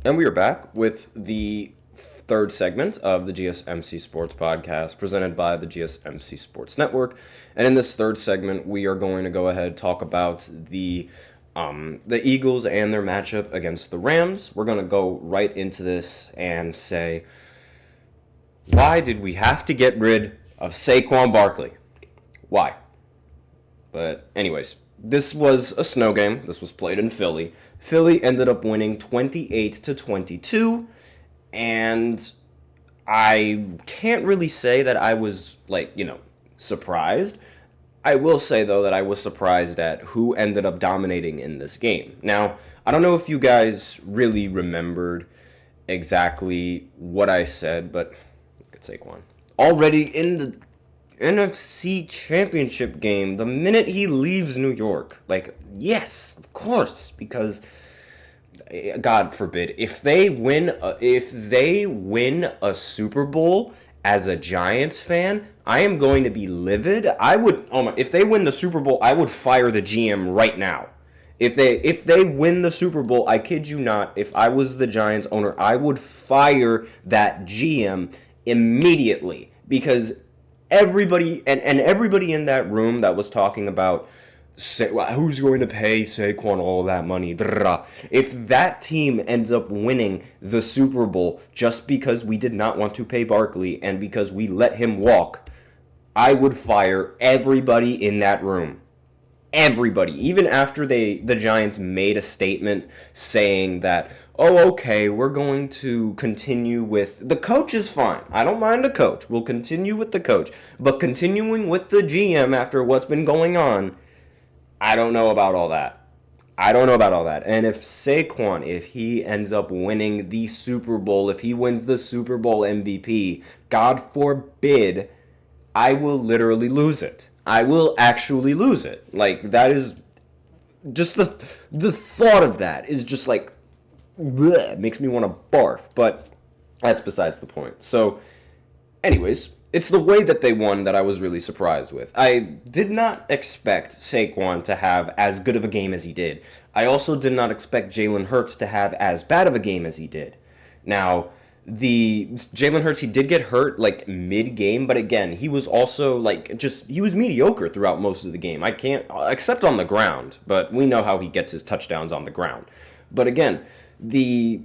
And we are back with the third segment of the GSMC Sports Podcast presented by the GSMC Sports Network. And in this third segment, we are going to go ahead and talk about the Eagles and their matchup against the Rams. We're going to go right into this and say, why did we have to get rid of Saquon Barkley? Why? But anyways, this was a snow game. This was played in Philly. Philly ended up winning 28-22, and I can't really say that I was surprised. I will say though that I was surprised at who ended up dominating in this game. Now, I don't know if you guys really remembered exactly what I said, but look at Saquon. Already in the NFC Championship game the minute he leaves New York. Yes, of course, because God forbid if they win a Super Bowl as a Giants fan, I am going to be livid. If they win the Super Bowl, I would fire the GM right now. If they win the Super Bowl, I kid you not, if I was the Giants owner, I would fire that GM immediately, because everybody in that room that was talking about who's going to pay Saquon all that money, if that team ends up winning the Super Bowl just because we did not want to pay Barkley and because we let him walk, I would fire everybody in that room. Everybody, even after the Giants made a statement saying that, oh, okay, we're going to continue with the coach is fine. I don't mind the coach. We'll continue with the coach. But continuing with the GM after what's been going on, I don't know about all that. And if Saquon, if he ends up winning the Super Bowl, if he wins the Super Bowl MVP, God forbid, I will literally lose it. I will actually lose it. That is just the thought of that is just bleh, makes me want to barf. But that's besides the point. So, anyways, it's the way that they won that I was really surprised with. I did not expect Saquon to have as good of a game as he did. I also did not expect Jalen Hurts to have as bad of a game as he did. Now, the Jalen Hurts, he did get hurt mid-game, but again, he was also he was mediocre throughout most of the game. I can't, except on the ground, but we know how he gets his touchdowns on the ground. But again, the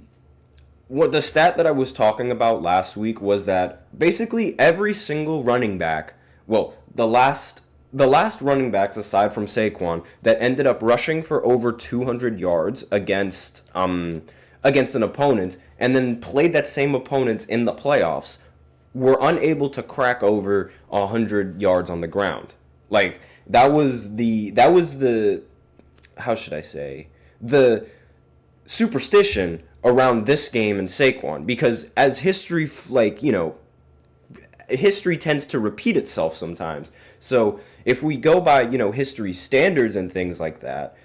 stat that I was talking about last week was that basically every single running back, the last running backs aside from Saquon that ended up rushing for over 200 yards against an opponent and then played that same opponent in the playoffs were unable to crack over 100 yards on the ground. That was the how should I say, the superstition around this game and Saquon, because as history history tends to repeat itself sometimes. So if we go by history standards and things like that,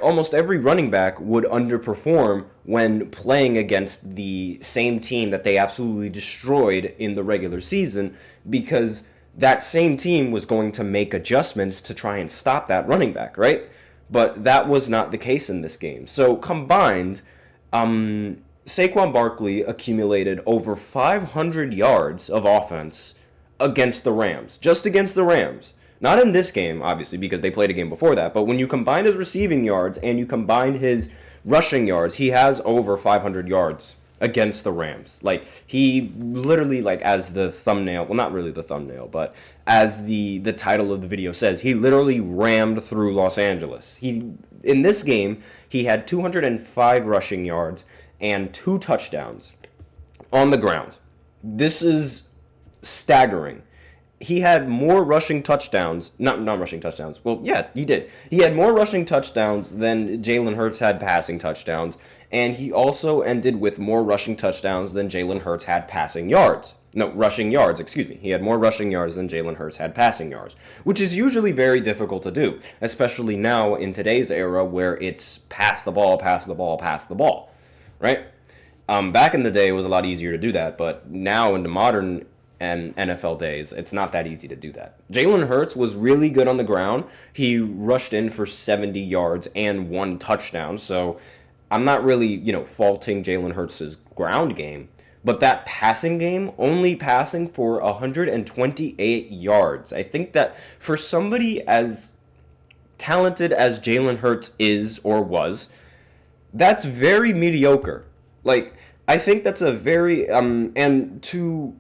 almost every running back would underperform when playing against the same team that they absolutely destroyed in the regular season, because that same team was going to make adjustments to try and stop that running back, right? But that was not the case in this game. So combined, Saquon Barkley accumulated over 500 yards of offense against the Rams, just against the Rams. Not in this game, obviously, because they played a game before that, but when you combine his receiving yards and you combine his rushing yards, he has over 500 yards against the Rams. He literally, as the thumbnail, well, not really the thumbnail, but as the title of the video says, he literally rammed through Los Angeles. In this game, he had 205 rushing yards and 2 touchdowns on the ground. This is staggering. He had more rushing touchdowns, not rushing touchdowns. Well, yeah, he did. He had more rushing touchdowns than Jalen Hurts had passing touchdowns, and he also ended with more rushing touchdowns than Jalen Hurts had passing yards. No, rushing yards, excuse me. He had more rushing yards than Jalen Hurts had passing yards, which is usually very difficult to do, especially now in today's era where it's pass the ball, right? Back in the day, it was a lot easier to do that, but now in the modern and NFL days, it's not that easy to do that. Jalen Hurts was really good on the ground. He rushed in for 70 yards and 1 touchdown, so I'm not really, faulting Jalen Hurts' ground game, but that passing game, only passing for 128 yards. I think that for somebody as talented as Jalen Hurts is or was, that's very mediocre. Like, I think that's a very and to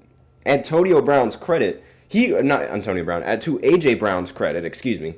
Antonio Brown's credit, not Antonio Brown, to AJ Brown's credit, excuse me,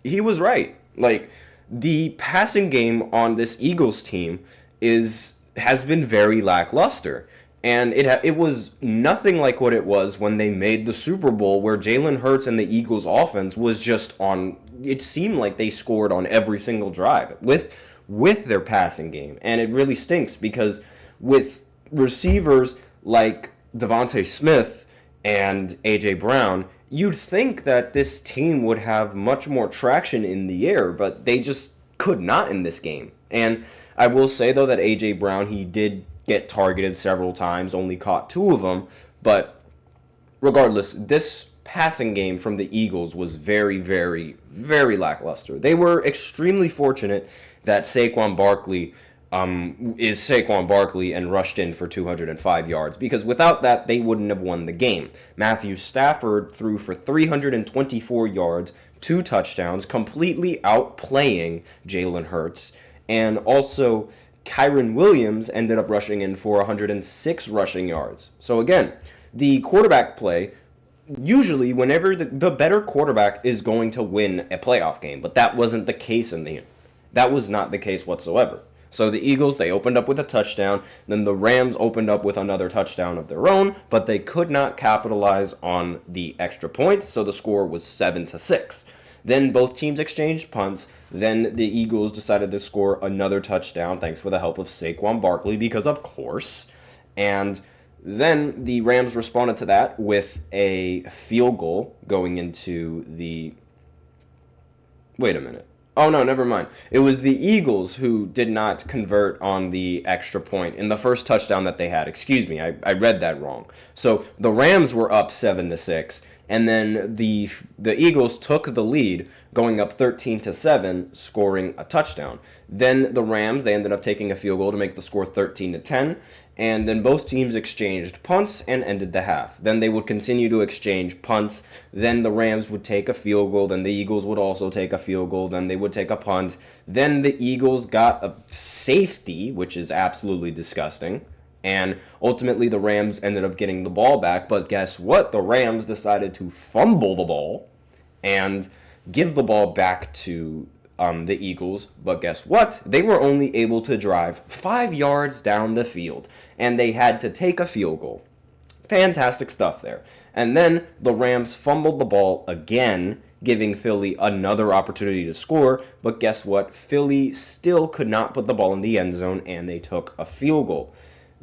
he was right. Like, the passing game on this Eagles team has been very lackluster. And it was nothing like what it was when they made the Super Bowl, where Jalen Hurts and the Eagles offense was just on. It seemed like they scored on every single drive with their passing game. And it really stinks because with receivers like Devontae Smith and A.J. Brown, you'd think that this team would have much more traction in the air, but they just could not in this game. And I will say, though, that A.J. Brown, he did get targeted several times, only caught 2 of them, but regardless, this passing game from the Eagles was very, very, very lackluster. They were extremely fortunate that Saquon Barkley is Saquon Barkley and rushed in for 205 yards, because without that, they wouldn't have won the game. Matthew Stafford threw for 324 yards, 2 touchdowns, completely outplaying Jalen Hurts, and also Kyren Williams ended up rushing in for 106 rushing yards. So again, the quarterback play, usually whenever the better quarterback is going to win a playoff game, but that wasn't the case that was not the case whatsoever. So the Eagles, they opened up with a touchdown, then the Rams opened up with another touchdown of their own, but they could not capitalize on the extra point, so the score was 7-6. Then both teams exchanged punts. Then the Eagles decided to score another touchdown, thanks for the help of Saquon Barkley, because of course. And then the Rams responded to that with a field goal going into the... Wait a minute. Oh, no, never mind. It was the Eagles who did not convert on the extra point in the first touchdown that they had. Excuse me, I read that wrong. So the Rams were up 7-6. And then the Eagles took the lead, going up 13-7, scoring a touchdown. Then the Rams, they ended up taking a field goal to make the score 13-10. And then both teams exchanged punts and ended the half. Then they would continue to exchange punts. Then the Rams would take a field goal. Then the Eagles would also take a field goal. Then they would take a punt. Then the Eagles got a safety, which is absolutely disgusting. And ultimately, the Rams ended up getting the ball back. But guess what? The Rams decided to fumble the ball and give the ball back to the Eagles. But guess what? They were only able to drive 5 yards down the field. And they had to take a field goal. Fantastic stuff there. And then the Rams fumbled the ball again, giving Philly another opportunity to score. But guess what? Philly still could not put the ball in the end zone, and they took a field goal.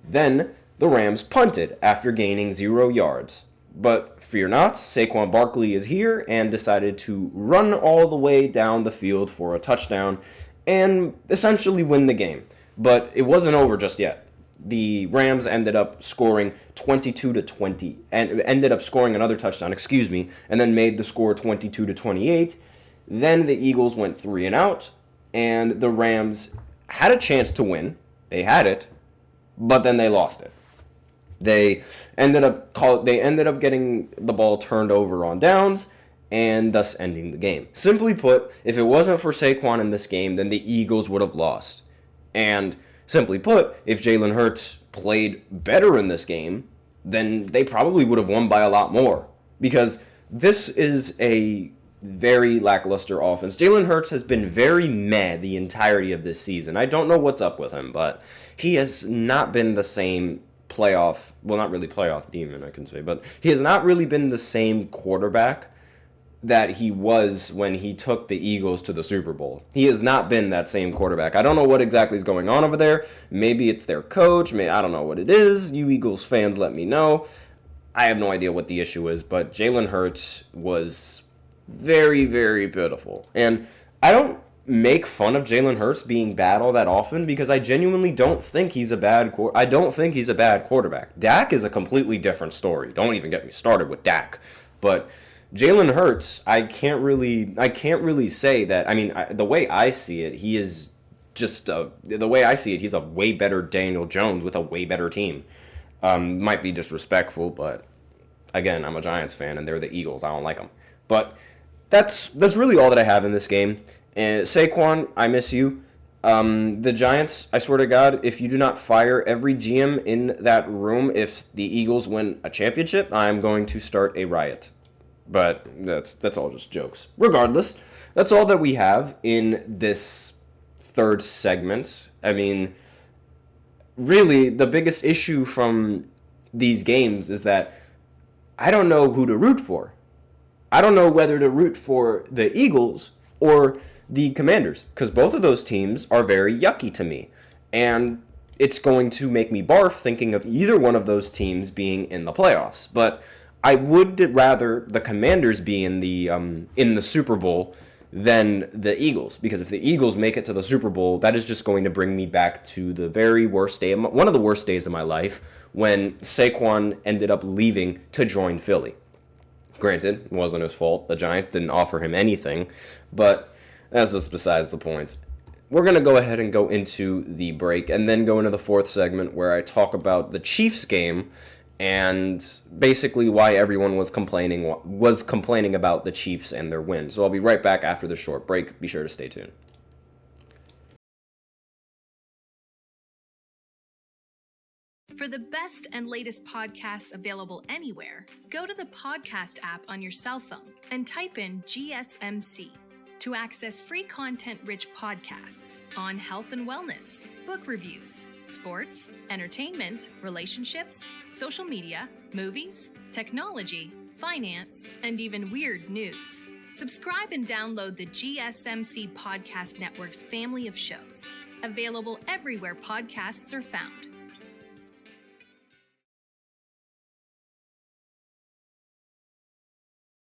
Then the Rams punted after gaining 0 yards. But fear not, Saquon Barkley is here and decided to run all the way down the field for a touchdown and essentially win the game. But it wasn't over just yet. The Rams ended up scoring 22-20 and ended up scoring another touchdown, and then made the score 22-28. Then the Eagles went 3 and out, and the Rams had a chance to win. They had it. But then they lost it. They ended up getting the ball turned over on downs, and thus ending the game. Simply put, if it wasn't for Saquon in this game, then the Eagles would have lost. And simply put, if Jalen Hurts played better in this game, then they probably would have won by a lot more. Because this is a very lackluster offense. Jalen Hurts has been very meh the entirety of this season. I don't know what's up with him, but he has not been the same not really playoff demon, I can say, but he has not really been the same quarterback that he was when he took the Eagles to the Super Bowl. He has not been that same quarterback. I don't know what exactly is going on over there. Maybe it's their coach. I don't know what it is. You Eagles fans, let me know. I have no idea what the issue is, but Jalen Hurts was very, very pitiful. And I don't make fun of Jalen Hurts being bad all that often because I genuinely don't think he's a bad quarterback. Dak is a completely different story. Don't even get me started with Dak. But Jalen Hurts, I can't really say that. I mean, the way I see it, he is just the way I see it, he's a way better Daniel Jones with a way better team. Might be disrespectful, but again, I'm a Giants fan, and they're the Eagles. I don't like them. But that's really all that I have in this game. And Saquon, I miss you. The Giants, I swear to God, if you do not fire every GM in that room, if the Eagles win a championship, I'm going to start a riot. But that's all just jokes. Regardless, that's all that we have in this third segment. I mean, really, the biggest issue from these games is that I don't know who to root for. I don't know whether to root for the Eagles or the Commanders, because both of those teams are very yucky to me. And it's going to make me barf thinking of either one of those teams being in the playoffs. But I would rather the Commanders be in the Super Bowl than the Eagles, because if the Eagles make it to the Super Bowl, that is just going to bring me back to the very worst day, one of the worst days of my life, when Saquon ended up leaving to join Philly. Granted, it wasn't his fault. The Giants didn't offer him anything, but that's just besides the point. We're going to go ahead and go into the break and then go into the fourth segment where I talk about the Chiefs game and basically why everyone was complaining about the Chiefs and their win. So I'll be right back after the short break. Be sure to stay tuned. For the best and latest podcasts available anywhere, go to the podcast app on your cell phone and type in GSMC to access free content-rich podcasts on health and wellness, book reviews, sports, entertainment, relationships, social media, movies, technology, finance, and even weird news. Subscribe and download the GSMC Podcast Network's family of shows, available everywhere podcasts are found.